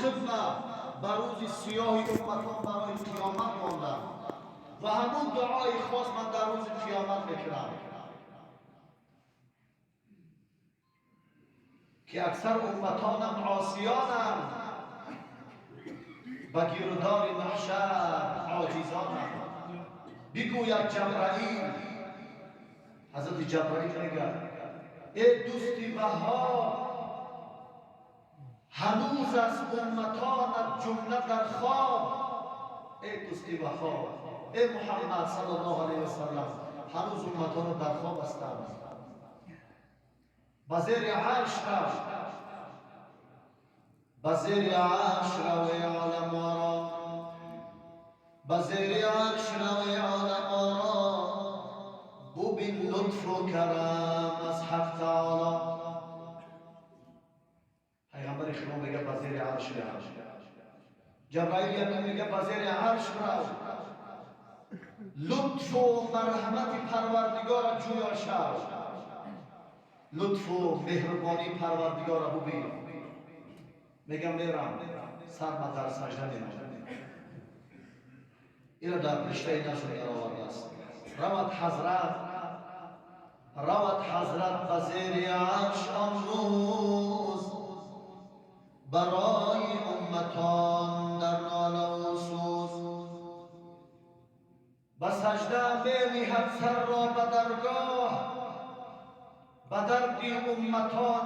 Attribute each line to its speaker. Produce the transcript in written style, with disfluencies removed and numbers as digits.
Speaker 1: خدمت بر روز سیاه امتان برای قیامت ماندم و همون دعای خاص من در روز قیامت میکنم که اکثر امتانم عاصیانم و گیردار محشر عاجزانم. بگوید جبرائیل، حضرت جبرائیل میگه ای دوستی وهاب، هنوز از امتانت جمله در خواب. ای دوستی وهاب، ای محمد صلی الله علیه وسلم، هنوز امتان در خواب هستند. بزیر عرش رو، بزیر عرش رو ای عالم آرا، بزیر عرش رو ای عالم آرا، ببین لطف و کرم از حق تعالی. پیغمبر خدا میگه بزیر عرش رو، جبرائیل میگه بزیر عرش رو، لطف و مرحمت پروردگار جویا شو، لطف و مهربانی پروردگار ببین. میگم میرم سر در سجده میرم. این در رشته نشون در آورده است. روت حضرت بزیر عرش امروز، برای امتان در ناله و سوز. به سجده می‌نهد سر را به درگاه، به درد امتان